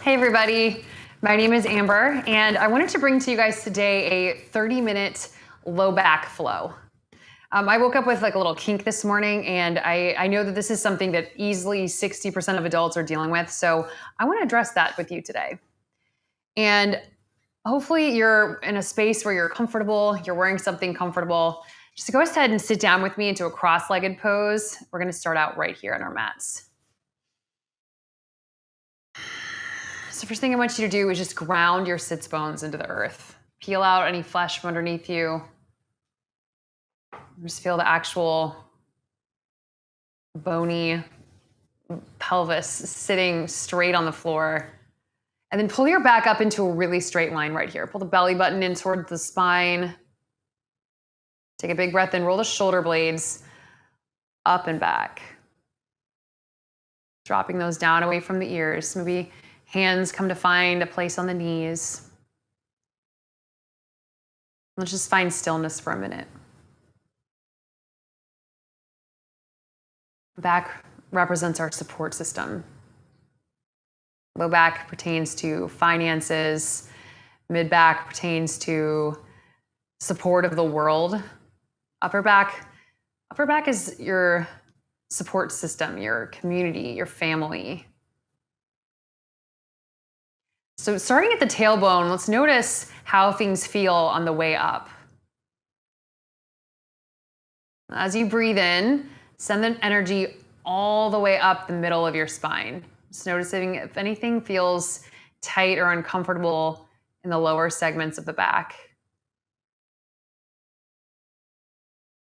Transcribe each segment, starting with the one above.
Hey everybody, my name is Amber and I wanted to bring to you guys today a 30-minute low back flow. I woke up with like a little kink this morning and I know that this is something that easily 60% of adults are dealing with. So I want to address that with you today. And hopefully you're in a space where you're comfortable, you're wearing something comfortable. Just go ahead and sit down with me into a cross-legged pose. We're going to start out right here on our mats. So first thing I want you to do is just ground your sits bones into the earth. Peel out any flesh from underneath you. Just feel the actual bony pelvis sitting straight on the floor. And then pull your back up into a really straight line right here. Pull the belly button in towards the spine. Take a big breath in, roll the shoulder blades up and back. Dropping those down away from the ears. Maybe hands come to find a place on the knees. Let's just find stillness for a minute. Back represents our support system. Low back pertains to finances. Mid back pertains to support of the world. Upper back is your support system, your community, your family. So starting at the tailbone, let's notice how things feel on the way up. As you breathe in, send the energy all the way up the middle of your spine. Just noticing if anything feels tight or uncomfortable in the lower segments of the back.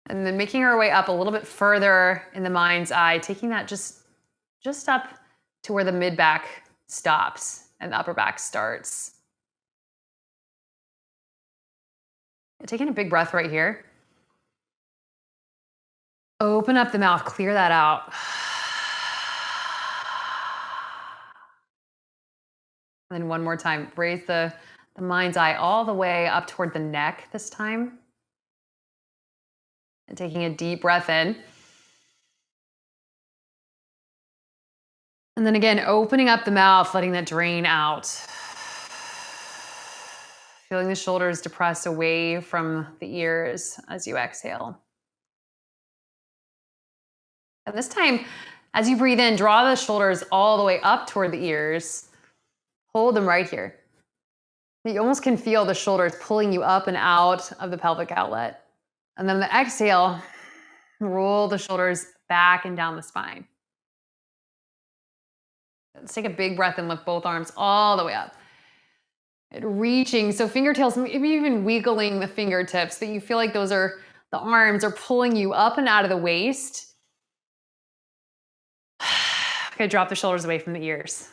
And then making our way up a little bit further in the mind's eye, taking that just up to where the mid back stops and the upper back starts. Taking a big breath right here. Open up the mouth, clear that out. And then one more time, raise the mind's eye all the way up toward the neck this time. And taking a deep breath in. And then again, opening up the mouth, letting that drain out. Feeling the shoulders depress away from the ears as you exhale. And this time, as you breathe in, draw the shoulders all the way up toward the ears. Hold them right here. You almost can feel the shoulders pulling you up and out of the pelvic outlet. And then the exhale, roll the shoulders back and down the spine. Let's take a big breath and lift both arms all the way up. And reaching, so fingertips, maybe even wiggling the fingertips, that you feel like those are, the arms are pulling you up and out of the waist. Okay, drop the shoulders away from the ears.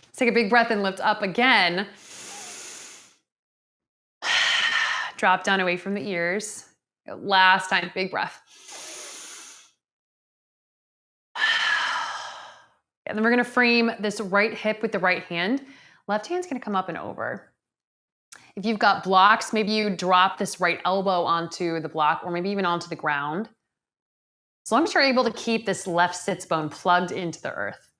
Let's take a big breath and lift up again. Drop down away from the ears. Last time, big breath. And then we're gonna frame this right hip with the right hand. Left hand's gonna come up and over. If you've got blocks, maybe you drop this right elbow onto the block or maybe even onto the ground. As long as you're able to keep this left sits bone plugged into the earth.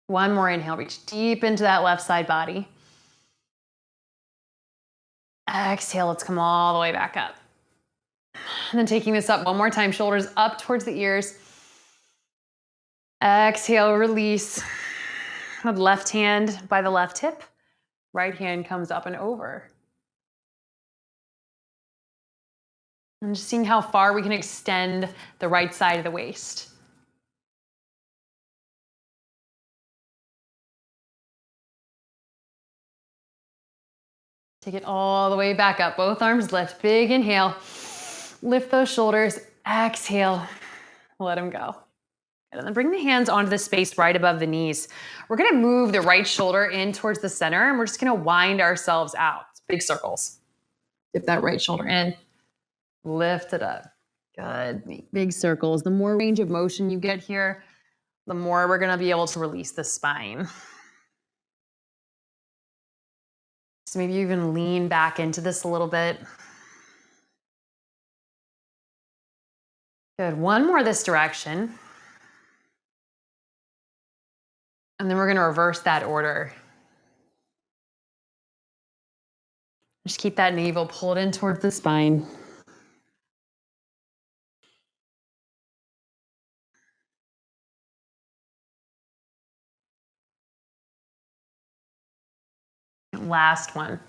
One more inhale, reach deep into that left side body. Exhale, let's come all the way back up. And then taking this up one more time, shoulders up towards the ears. Exhale, release. Left hand by the left hip. Right hand comes up and over. And just seeing how far we can extend the right side of the waist. Take it all the way back up. Both arms lift. Big inhale. Lift those shoulders. Exhale. Let them go. And then bring the hands onto the space right above the knees. We're gonna move the right shoulder in towards the center and we're just gonna wind ourselves out. Big circles. Dip that right shoulder in. Lift it up. Good. Make big circles. The more range of motion you get here, the more we're gonna be able to release the spine. So maybe even lean back into this a little bit. Good. One more this direction. And then we're gonna reverse that order. Just keep that navel pulled in towards the spine. Last one.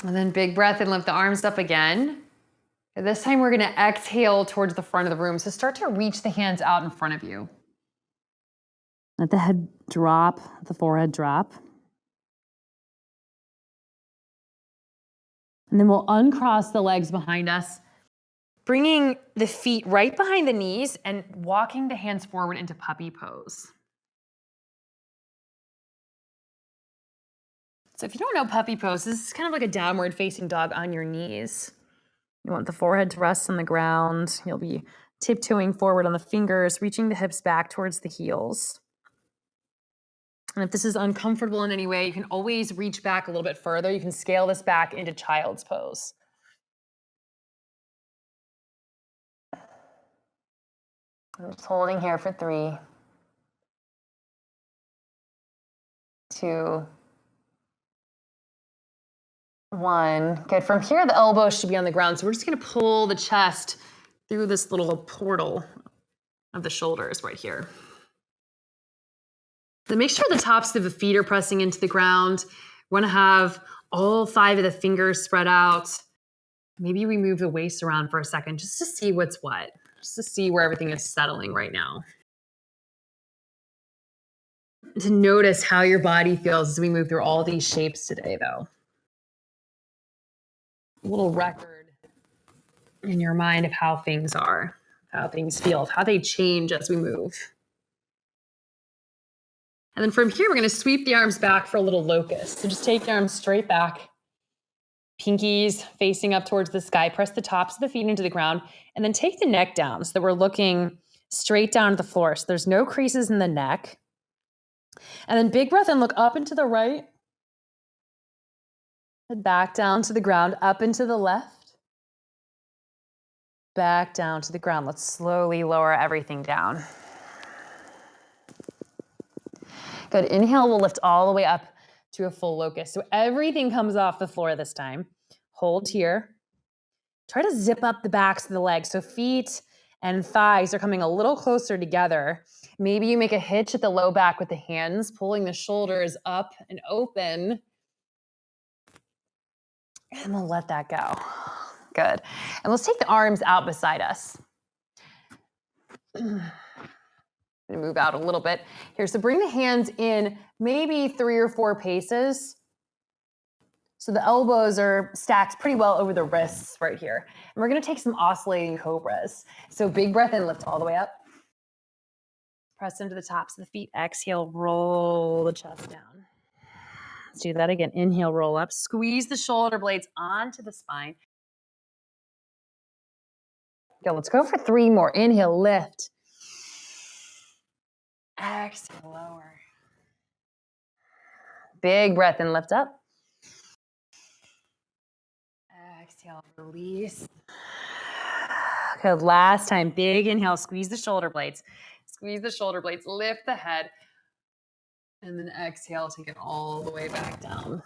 And then big breath and lift the arms up again. And this time we're gonna exhale towards the front of the room. So start to reach the hands out in front of you. Let the head drop, the forehead drop. And then we'll uncross the legs behind us, bringing the feet right behind the knees and walking the hands forward into puppy pose. So if you don't know puppy pose, this is kind of like a downward facing dog on your knees. You want the forehead to rest on the ground. You'll be tiptoeing forward on the fingers, reaching the hips back towards the heels. And if this is uncomfortable in any way, you can always reach back a little bit further. You can scale this back into child's pose. I'm just holding here for 3, 2, 1. Good. From here, the elbows should be on the ground. So we're just going to pull the chest through this little portal of the shoulders right here. Then make sure the tops of the feet are pressing into the ground. We want to have all 5 of the fingers spread out. Maybe we move the waist around for a second just to see what's what, just to see where everything is settling right now. To notice how your body feels as we move through all these shapes today, though. A little record in your mind of how things are, how things feel, how they change as we move. And then from here, we're going to sweep the arms back for a little locust. So just take the arms straight back, pinkies facing up towards the sky. Press the tops of the feet into the ground, and then take the neck down so that we're looking straight down to the floor. So there's no creases in the neck. And then big breath and look up and to the right. Head back down to the ground, up and to the left. Back down to the ground. Let's slowly lower everything down. Good. Inhale, we'll lift all the way up to a full locust. So everything comes off the floor this time. Hold here. Try to zip up the backs of the legs. So feet and thighs are coming a little closer together. Maybe you make a hitch at the low back with the hands, pulling the shoulders up and open. And we'll let that go. Good. And let's take the arms out beside us. Move out a little bit here. So bring the hands in maybe 3 or 4 paces. So the elbows are stacked pretty well over the wrists right here. And we're going to take some oscillating cobras. So big breath in, lift all the way up. Press into the tops of the feet. Exhale, roll the chest down. Let's do that again. Inhale, roll up. Squeeze the shoulder blades onto the spine. Go, let's go for 3 more. Inhale, lift. Exhale, lower. Big breath in, lift up. Exhale, release. Good, last time. Big inhale, squeeze the shoulder blades. Squeeze the shoulder blades, lift the head. And then exhale, take it all the way back down.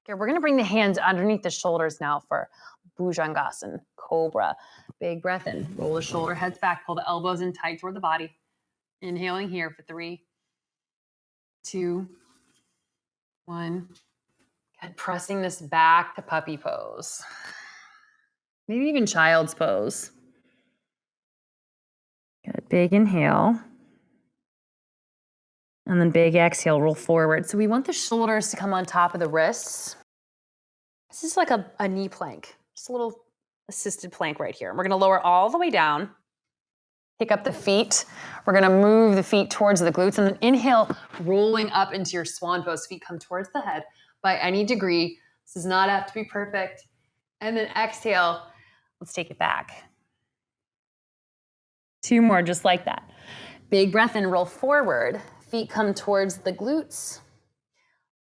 Okay, we're gonna bring the hands underneath the shoulders now for Bhujangasana, Cobra. Big breath in, roll the shoulder heads back, pull the elbows in tight toward the body. Inhaling here for 3, 2, 1. Good, pressing this back to puppy pose. Maybe even child's pose. Good, big inhale. And then big exhale, roll forward. So we want the shoulders to come on top of the wrists. This is like a knee plank, just a little assisted plank right here. And we're gonna lower all the way down, pick up the feet. We're gonna move the feet towards the glutes and then inhale, rolling up into your swan pose. Feet come towards the head by any degree. This does not have to be perfect. And then exhale, let's take it back. 2 more, just like that. Big breath in, roll forward. Feet come towards the glutes.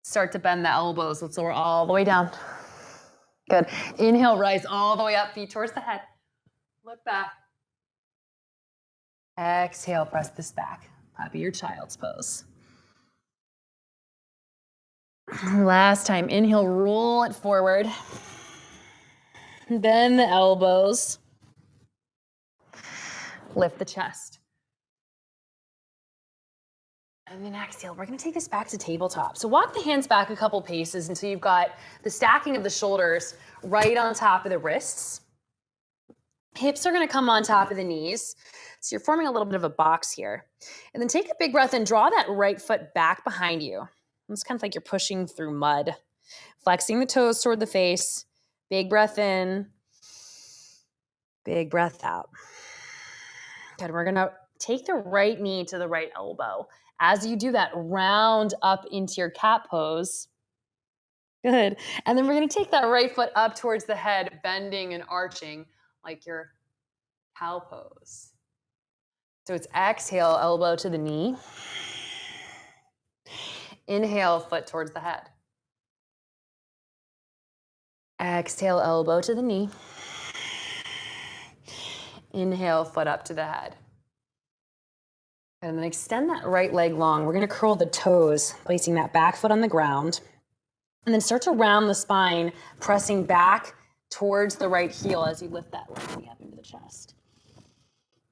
Start to bend the elbows. Let's lower all the way down. Good. Inhale, rise all the way up, feet towards the head. Look back. Exhale, press this back. Puppy your child's pose. Last time, inhale, roll it forward. Bend the elbows. Lift the chest. And then exhale, we're gonna take this back to tabletop. So walk the hands back a couple paces until you've got the stacking of the shoulders right on top of the wrists. Hips are gonna come on top of the knees. So you're forming a little bit of a box here. And then take a big breath and draw that right foot back behind you. It's kind of like you're pushing through mud. Flexing the toes toward the face. Big breath in. Big breath out. Good, we're gonna take the right knee to the right elbow. As you do that, round up into your cat pose. Good. And then we're gonna take that right foot up towards the head, bending and arching like your cow pose. So it's exhale, elbow to the knee. Inhale, foot towards the head. Exhale, elbow to the knee. Inhale, foot up to the head. And then extend that right leg long. We're gonna curl the toes, placing that back foot on the ground. And then start to round the spine, pressing back towards the right heel as you lift that left knee up into the chest.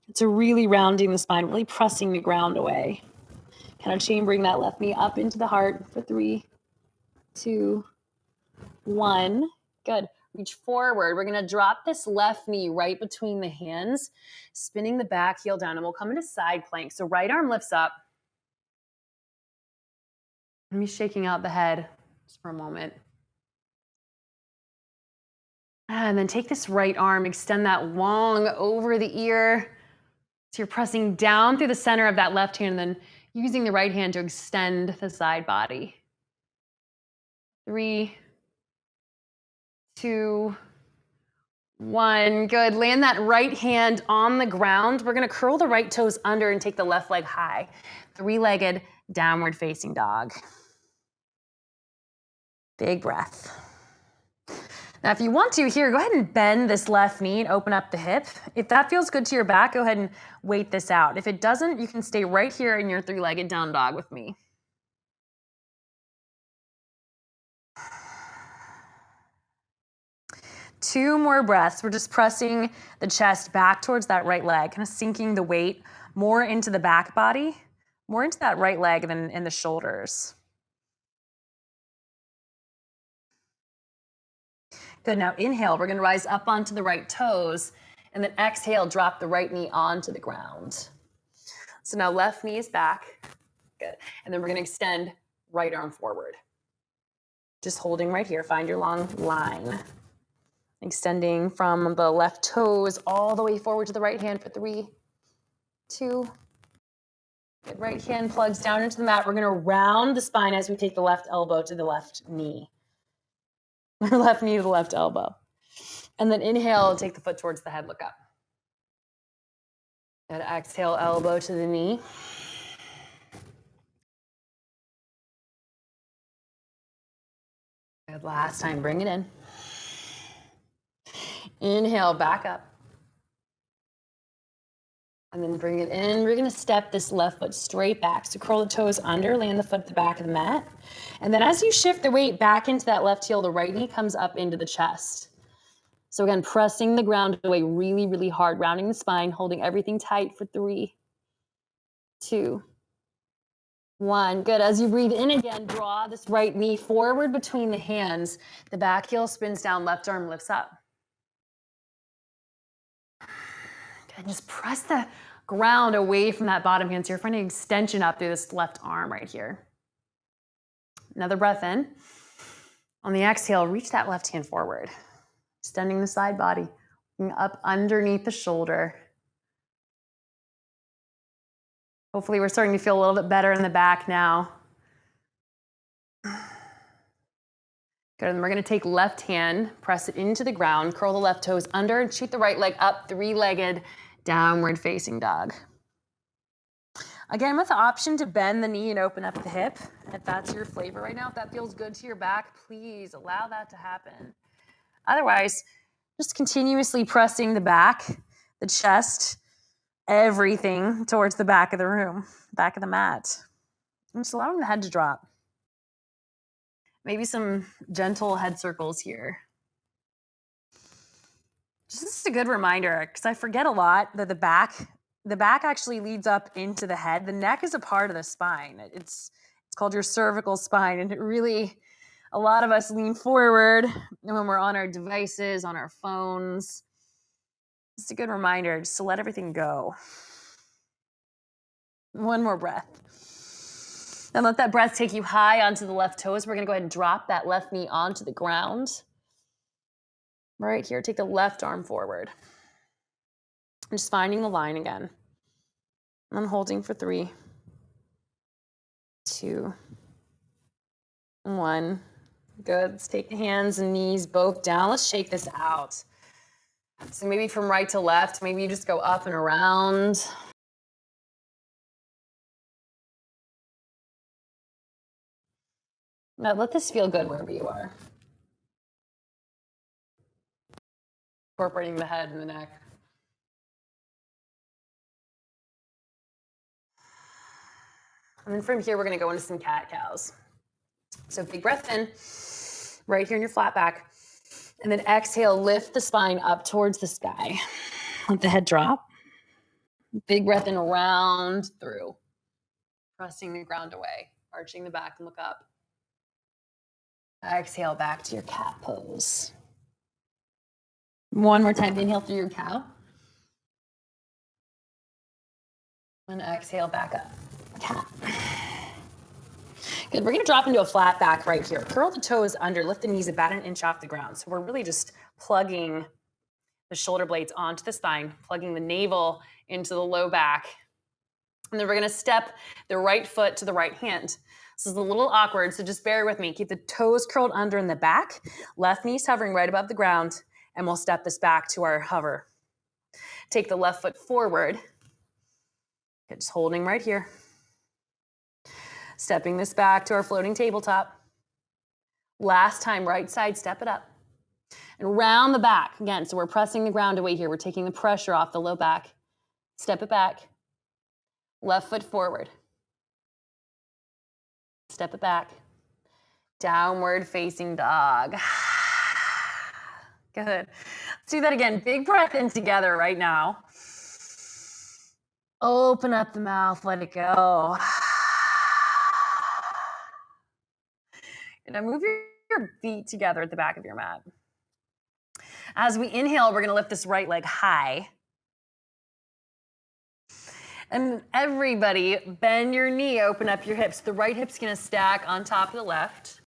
It's really rounding the spine, really pressing the ground away. Kind of chambering that left knee up into the heart for 3, 2, 1. Good. Reach forward. We're going to drop this left knee right between the hands, spinning the back heel down, and we'll come into side plank. So right arm lifts up. Let me shaking out the head just for a moment. And then take this right arm, extend that long over the ear. So you're pressing down through the center of that left hand, and then using the right hand to extend the side body. 3, 2, 1. Good. Land that right hand on the ground. We're going to curl the right toes under and take the left leg high. 3-legged downward facing dog. Big breath. Now, if you want to here, go ahead and bend this left knee and open up the hip. If that feels good to your back, go ahead and wait this out. If it doesn't, you can stay right here in your 3-legged down dog with me. Two more breaths. We're just pressing the chest back towards that right leg, kind of sinking the weight more into the back body, more into that right leg than in the shoulders. Good, now inhale, we're gonna rise up onto the right toes, and then exhale, drop the right knee onto the ground. So now left knee is back, good. And then we're gonna extend right arm forward. Just holding right here, find your long line. Extending from the left toes all the way forward to the right hand for 3, 2. Good, right hand plugs down into the mat. We're gonna round the spine as we take the left elbow to the left knee. Left knee to the left elbow. And then inhale, take the foot towards the head, look up. And exhale, elbow to the knee. Good, last time, bring it in. Inhale, back up. And then bring it in. We're gonna step this left foot straight back. So curl the toes under, land the foot at the back of the mat. And then as you shift the weight back into that left heel, the right knee comes up into the chest. So again, pressing the ground away really, really hard, rounding the spine, holding everything tight for 3, 2, 1. Good, as you breathe in again, draw this right knee forward between the hands. The back heel spins down, left arm lifts up. Good, just press the ground away from that bottom hand. So you're finding extension up through this left arm right here. Another breath in. On the exhale, reach that left hand forward. Extending the side body, up underneath the shoulder. Hopefully we're starting to feel a little bit better in the back now. Good, and then we're gonna take left hand, press it into the ground, curl the left toes under, and shoot the right leg up, 3-legged downward facing dog. Again, with the option to bend the knee and open up the hip, if that's your flavor right now, if that feels good to your back, please allow that to happen. Otherwise, just continuously pressing the back, the chest, everything towards the back of the room, back of the mat. And just allowing the head to drop. Maybe some gentle head circles here. This is a good reminder because I forget a lot that the back actually leads up into the head. The neck is a part of the spine. It's called your cervical spine, and it really, a lot of us lean forward when we're on our devices, on our phones. It's a good reminder just to let everything go. One more breath. And let that breath take you high onto the left toes. We're going to go ahead and drop that left knee onto the ground. Right here, take the left arm forward. And just finding the line again. I'm holding for 3, 2, 1. Good. Let's take the hands and knees both down. Let's shake this out. So maybe from right to left, maybe you just go up and around. Now let this feel good wherever you are. Incorporating the head and the neck. And then from here, we're going to go into some cat-cows. So big breath in, right here in your flat back. And then exhale, lift the spine up towards the sky. Let the head drop. Big breath in, round through. Pressing the ground away, arching the back and look up. Exhale back to your cat pose. One more time, inhale through your cow. And exhale back up, cat. Good, we're gonna drop into a flat back right here. Curl the toes under, lift the knees about an inch off the ground. So we're really just plugging the shoulder blades onto the spine, plugging the navel into the low back. And then we're gonna step the right foot to the right hand. This is a little awkward, so just bear with me. Keep the toes curled under in the back, left knee's hovering right above the ground, and we'll step this back to our hover. Take the left foot forward. Good, just holding right here. Stepping this back to our floating tabletop. Last time, right side, step it up. And round the back, again, so we're pressing the ground away here. We're taking the pressure off the low back. Step it back. Left foot forward. Step it back. Downward facing dog. Good. Let's do that again. Big breath in together right now. Open up the mouth, let it go. And now move your feet together at the back of your mat. As we inhale, we're going to lift this right leg high. And everybody, bend your knee, open up your hips. The right hip's going to stack on top of the left.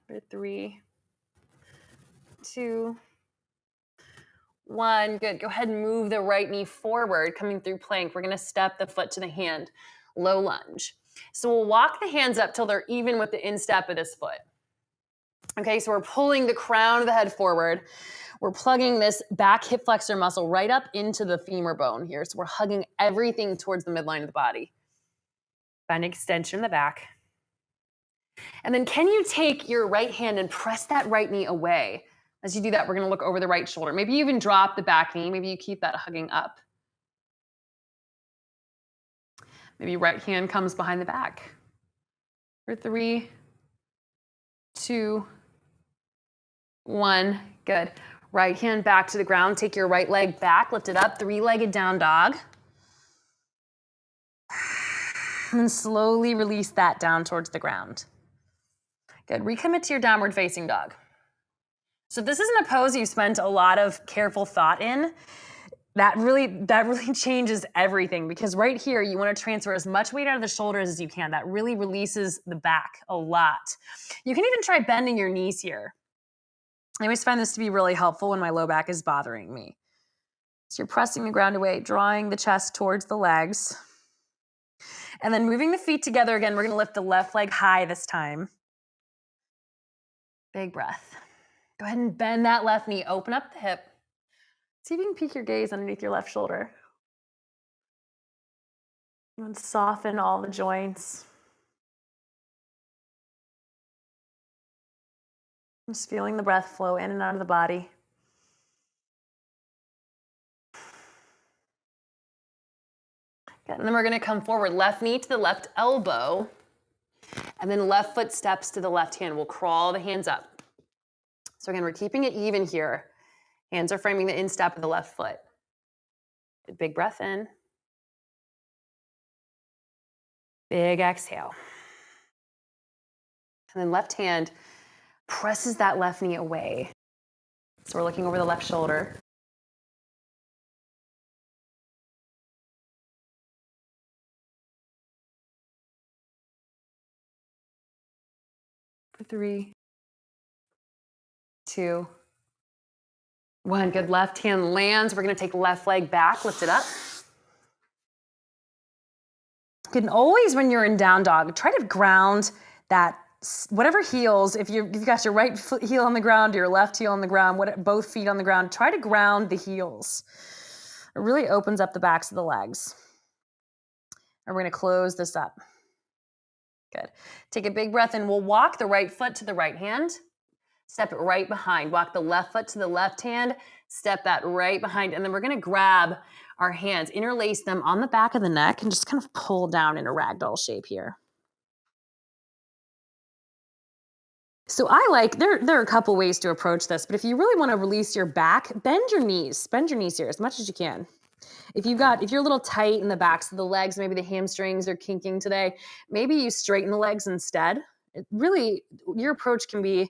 For 3, 2, 1. Good. Go ahead and move the right knee forward, coming through plank. We're going to step the foot to the hand. Low lunge. So we'll walk the hands up till they're even with the instep of this foot. Okay, so we're pulling the crown of the head forward. We're plugging this back hip flexor muscle right up into the femur bone here. So we're hugging everything towards the midline of the body. Find extension in the back. And then can you take your right hand and press that right knee away? As you do that, we're going to look over the right shoulder. Maybe you even drop the back knee. Maybe you keep that hugging up. Maybe right hand comes behind the back. For 3, 2, 1. Good. Right hand back to the ground. Take your right leg back. Lift it up. 3-legged down dog. And slowly release that down towards the ground. Good. Recommit to your downward facing dog. So if this isn't a pose you spent a lot of careful thought in, that really changes everything, because right here you want to transfer as much weight out of the shoulders as you can. That really releases the back a lot. You can even try bending your knees here. I always find this to be really helpful when my low back is bothering me. So you're pressing the ground away, drawing the chest towards the legs. And then moving the feet together again, we're going to lift the left leg high this time. Big breath. Go ahead and bend that left knee, open up the hip. See if you can peek your gaze underneath your left shoulder. And soften all the joints. Just feeling the breath flow in and out of the body. Good. And then we're going to come forward, left knee to the left elbow, and then left foot steps to the left hand. We'll crawl the hands up. So again, we're keeping it even here. Hands are framing the instep of the left foot. Good, big breath in. Big exhale. And then left hand presses that left knee away. So we're looking over the left shoulder. For 3, 2, 1. Good. Left hand lands. We're going to take left leg back, lift it up. Good. And always when you're in down dog, try to ground that whatever heels. If you've got your right heel on the ground, your left heel on the ground, both feet on the ground, try to ground the heels. It really opens up the backs of the legs. And we're going to close this up. Good. Take a big breath in. We'll walk the right foot to the right hand. Step it right behind. Walk the left foot to the left hand. Step that right behind. And then we're going to grab our hands, interlace them on the back of the neck, and just kind of pull down in a ragdoll shape here. So I like, there are a couple ways to approach this, but if you really want to release your back, bend your knees here as much as you can. If you're a little tight in the backs of the legs, maybe the hamstrings are kinking today, maybe you straighten the legs instead. Your approach can be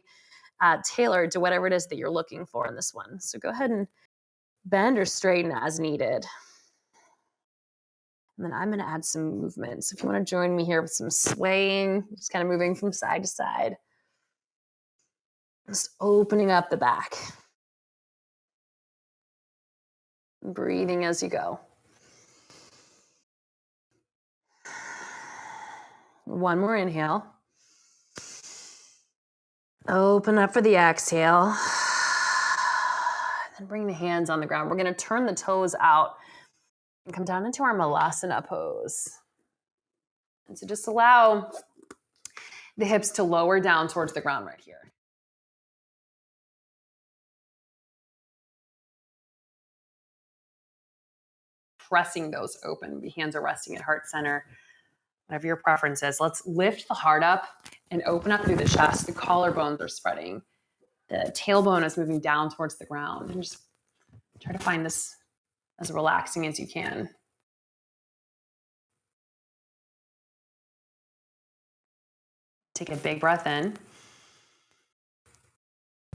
tailored to whatever it is that you're looking for in this one. So go ahead and bend or straighten as needed. And then I'm going to add some movement. So if you want to join me here with some swaying, just kind of moving from side to side. Just opening up the back. Breathing as you go. One more inhale. Open up for the exhale. Then bring the hands on the ground. We're going to turn the toes out and come down into our malasana pose. And so just allow the hips to lower down towards the ground right here. Pressing those open. The hands are resting at heart center. Whatever your preference is. Let's lift the heart up and open up through the chest. The collarbones are spreading. The tailbone is moving down towards the ground. And just try to find this as relaxing as you can. Take a big breath in.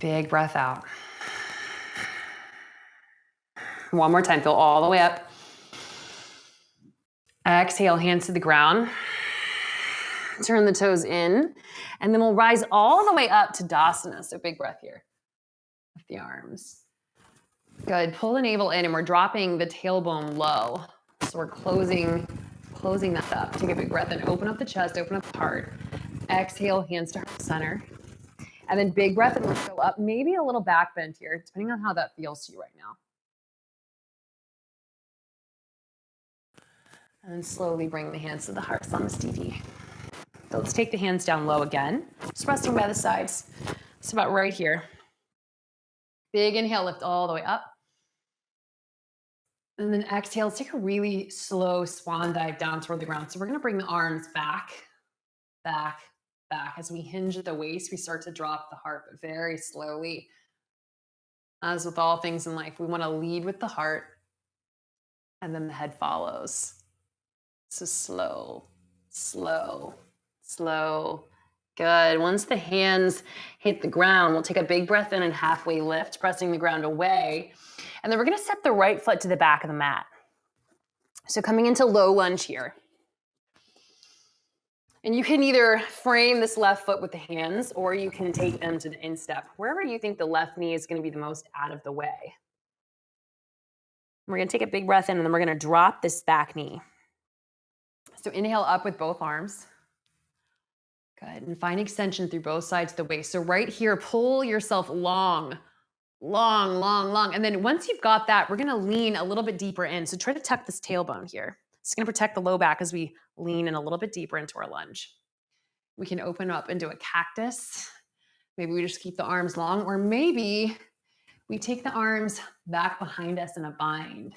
Big breath out. One more time. Fill all the way up. Exhale, hands to the ground. Turn the toes in. And then we'll rise all the way up to Dasana. So big breath here. With the arms. Good. Pull the navel in and we're dropping the tailbone low. So we're closing that up. Take a big breath in. Open up the chest. Open up the heart. Exhale, hands to heart center. And then big breath and we'll go up. Maybe a little back bend here, depending on how that feels to you right now. And then slowly bring the hands to the heart, Samasthiti. So let's take the hands down low again. Just resting by the sides. It's about right here. Big inhale, lift all the way up. And then exhale, let's take a really slow swan dive down toward the ground. So we're going to bring the arms back, back, back. As we hinge at the waist, we start to drop the heart, but very slowly. As with all things in life, we want to lead with the heart, and then the head follows. So slow, slow, slow. Good. Once the hands hit the ground, we'll take a big breath in and halfway lift, pressing the ground away. And then we're going to step the right foot to the back of the mat. So coming into low lunge here. And you can either frame this left foot with the hands, or you can take them to the instep, wherever you think the left knee is going to be the most out of the way. We're going to take a big breath in, and then we're going to drop this back knee. So inhale up with both arms. Good. And find extension through both sides of the waist. So right here, pull yourself long, long, long, long. And then once you've got that, we're going to lean a little bit deeper in. So try to tuck this tailbone here. It's going to protect the low back as we lean in a little bit deeper into our lunge. We can open up into a cactus. Maybe we just keep the arms long, or maybe we take the arms back behind us in a bind.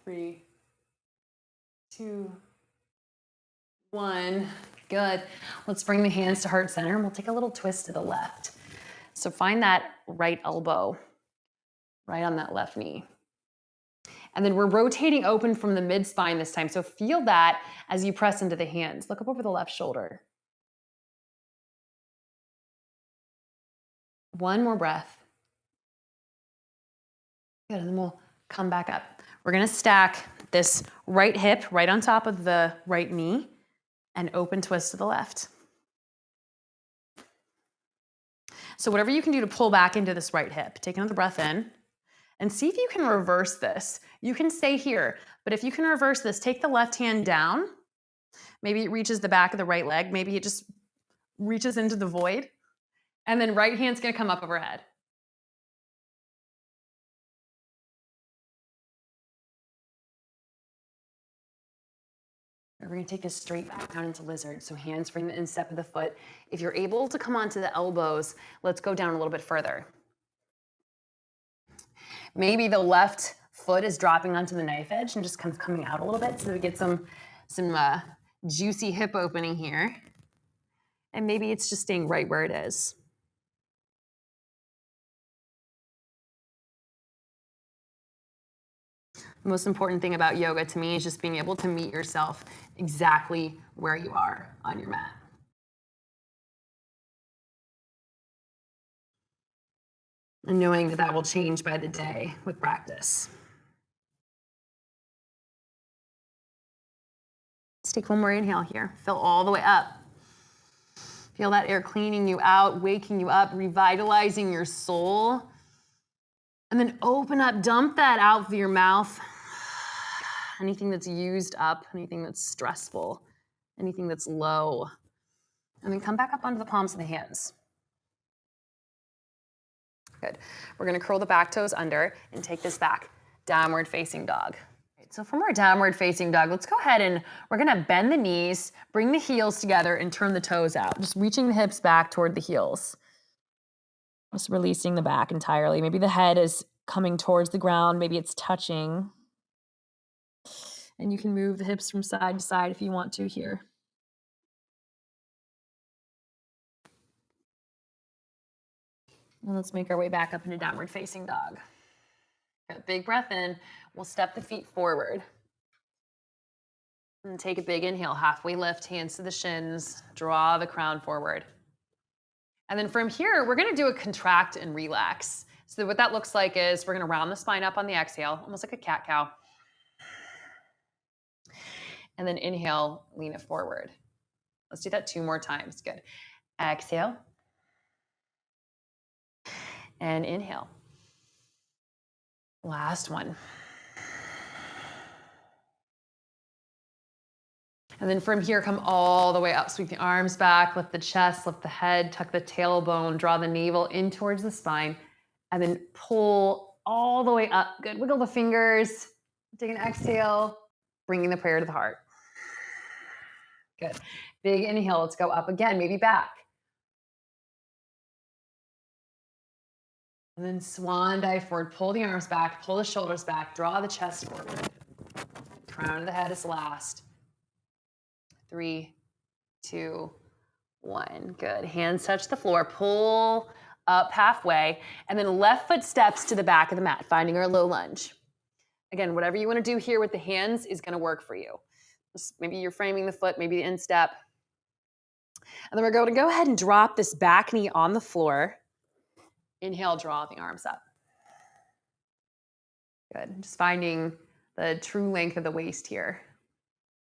3, 2, 1. Good. Let's bring the hands to heart center and we'll take a little twist to the left. So find that right elbow right on that left knee. And then we're rotating open from the mid spine this time. So feel that as you press into the hands. Look up over the left shoulder. One more breath. Good, and then we'll come back up. We're gonna stack this right hip right on top of the right knee and open twist to the left. So whatever you can do to pull back into this right hip, take another breath in and see if you can reverse this. You can stay here, but if you can reverse this, take the left hand down. Maybe it reaches the back of the right leg. Maybe it just reaches into the void. And then right hand's gonna come up overhead. We're gonna take this straight back down into lizard. So hands bring the instep of the foot. If you're able to come onto the elbows, let's go down a little bit further. Maybe the left foot is dropping onto the knife edge and just coming out a little bit so that we get some juicy hip opening here. And maybe it's just staying right where it is. The most important thing about yoga to me is just being able to meet yourself exactly where you are on your mat. And knowing that that will change by the day with practice. Let's take one more inhale here. Fill all the way up. Feel that air cleaning you out, waking you up, revitalizing your soul. And then open up, dump that out through your mouth. Anything that's used up, anything that's stressful, anything that's low. And then come back up onto the palms of the hands. Good. We're gonna curl the back toes under and take this back, downward facing dog. So from our downward facing dog, let's go ahead and we're gonna bend the knees, bring the heels together and turn the toes out. Just reaching the hips back toward the heels. Just releasing the back entirely. Maybe the head is coming towards the ground, maybe it's touching. And you can move the hips from side to side if you want to here. And let's make our way back up into downward facing dog. Good. Big breath in. We'll step the feet forward. And take a big inhale, halfway lift, hands to the shins, draw the crown forward. And then from here, we're gonna do a contract and relax. So what that looks like is we're gonna round the spine up on the exhale, almost like a cat-cow. And then inhale, lean it forward. Let's do that 2 more times, good. Exhale. And inhale. Last one. And then from here, come all the way up. Sweep the arms back, lift the chest, lift the head, tuck the tailbone, draw the navel in towards the spine, and then pull all the way up. Good, wiggle the fingers. Take an exhale, bringing the prayer to the heart. Good. Big inhale, let's go up again, maybe back. And then swan dive forward, pull the arms back, pull the shoulders back, draw the chest forward. Crown of the head is last. 3, 2, 1. Good. Hands touch the floor, pull up halfway, and then left foot steps to the back of the mat, finding our low lunge. Again, whatever you want to do here with the hands is going to work for you. Maybe you're framing the foot, maybe the instep. And then we're going to go ahead and drop this back knee on the floor. Inhale, draw the arms up. Good. Just finding the true length of the waist here.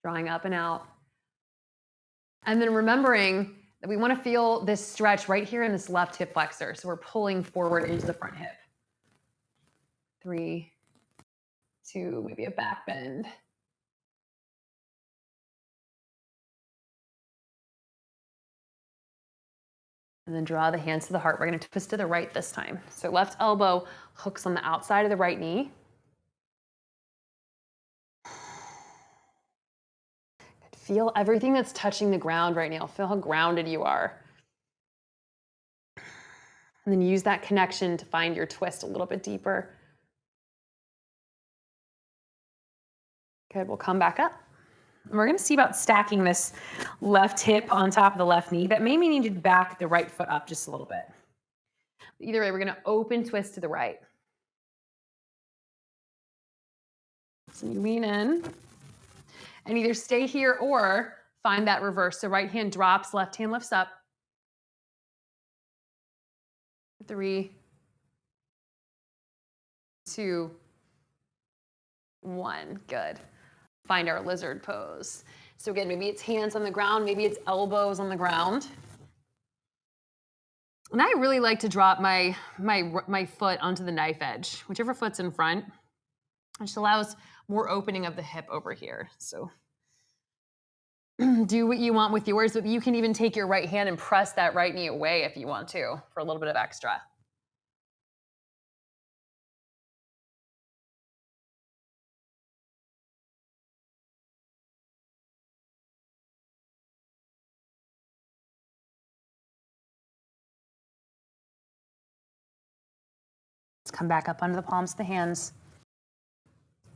Drawing up and out. And then remembering that we want to feel this stretch right here in this left hip flexor. So we're pulling forward into the front hip. 3, 2, maybe a back bend. And then draw the hands to the heart. We're going to twist to the right this time. So left elbow hooks on the outside of the right knee. Feel everything that's touching the ground right now. Feel how grounded you are. And then use that connection to find your twist a little bit deeper. Good, we'll come back up. And we're gonna see about stacking this left hip on top of the left knee. That may mean you need to back the right foot up just a little bit. Either way, we're gonna open twist to the right. So you lean in and either stay here or find that reverse. So right hand drops, left hand lifts up. 3, 2, 1. Good. Find our lizard pose. So again, maybe it's hands on the ground, maybe it's elbows on the ground. And I really like to drop my foot onto the knife edge, whichever foot's in front. It just allows more opening of the hip over here. So do what you want with yours, but you can even take your right hand and press that right knee away if you want to for a little bit of extra. Let's come back up under the palms of the hands.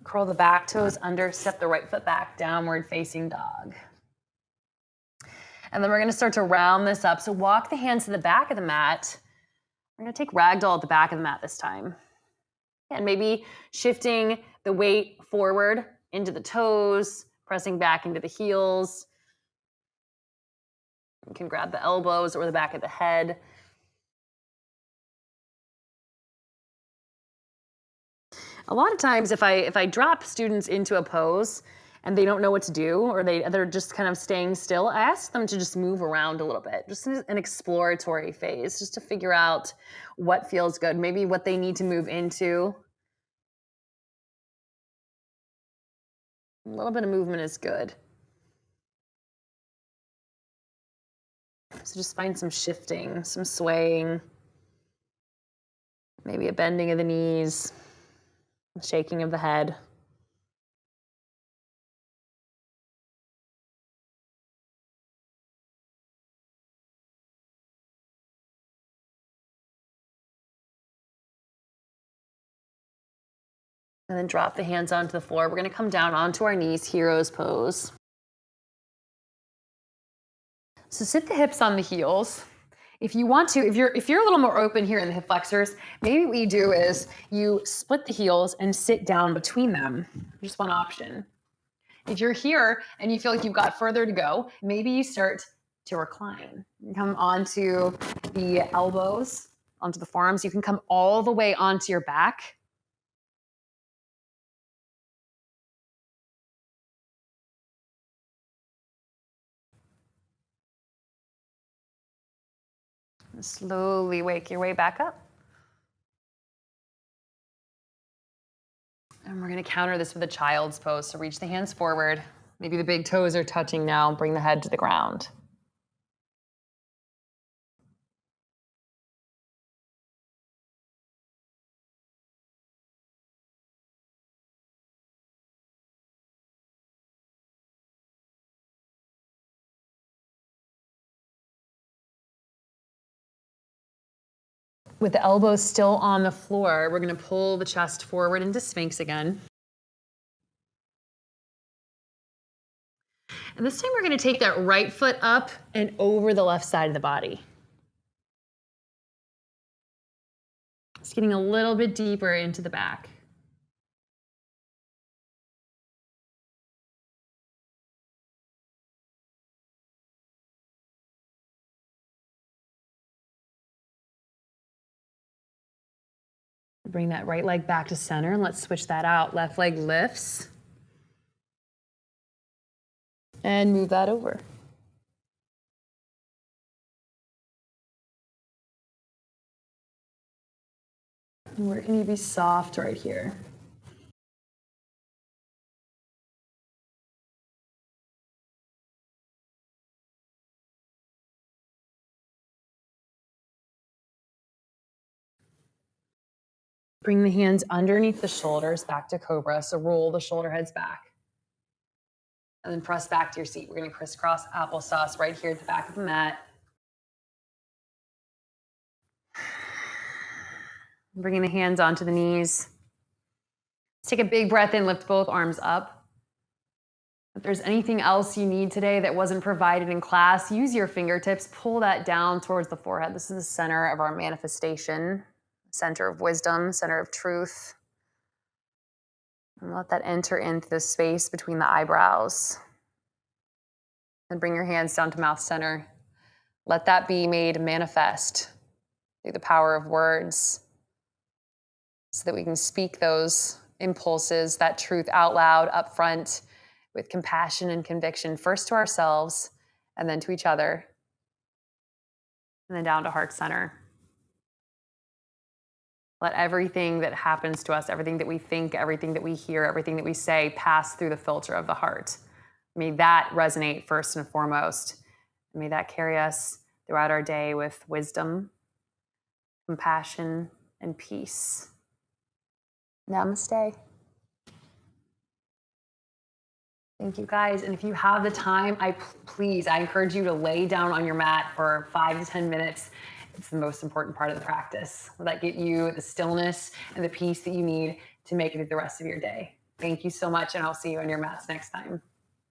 Curl the back toes under, step the right foot back, downward facing dog. And then we're gonna start to round this up. So walk the hands to the back of the mat. We're gonna take ragdoll at the back of the mat this time. And maybe shifting the weight forward into the toes, pressing back into the heels. You can grab the elbows or the back of the head. A lot of times if I drop students into a pose and they don't know what to do, or they're just kind of staying still, I ask them to just move around a little bit, just an exploratory phase, just to figure out what feels good, maybe what they need to move into. A little bit of movement is good. So just find some shifting, some swaying, maybe a bending of the knees, a shaking of the head. And then drop the hands onto the floor. We're gonna come down onto our knees, hero's pose. So sit the hips on the heels. If you want to, if you're a little more open here in the hip flexors, maybe what you do is you split the heels and sit down between them. Just one option. If you're here and you feel like you've got further to go, maybe you start to recline. You come onto the elbows, onto the forearms. You can come all the way onto your back. Slowly wake your way back up. And we're going to counter this with a child's pose. So reach the hands forward. Maybe the big toes are touching now. Bring the head to the ground. With the elbows still on the floor, we're going to pull the chest forward into Sphinx again. And this time we're going to take that right foot up and over the left side of the body. It's getting a little bit deeper into the back. Bring that right leg back to center and let's switch that out. Left leg lifts. And move that over. And we're going to be soft right here. Bring the hands underneath the shoulders back to cobra. So roll the shoulder heads back. and then press back to your seat. We're going to crisscross applesauce right here at the back of the mat. Bringing the hands onto the knees. Let's take a big breath in, lift both arms up. If there's anything else you need today that wasn't provided in class, use your fingertips, pull that down towards the forehead. This is the center of our manifestation, center of wisdom, center of truth. And let that enter into the space between the eyebrows. And bring your hands down to mouth center. Let that be made manifest through the power of words so that we can speak those impulses, that truth out loud, up front, with compassion and conviction, first to ourselves and then to each other, and then down to heart center. Let everything that happens to us, everything that we think, everything that we hear, everything that we say pass through the filter of the heart. May that resonate first and foremost. May that carry us throughout our day with wisdom, compassion, and peace. Namaste. Thank you, guys. And if you have the time, I encourage you to lay down on your mat for 5 to 10 minutes. It's the most important part of the practice. Will that get you the stillness and the peace that you need to make it through the rest of your day? Thank you so much, and I'll see you on your mats next time.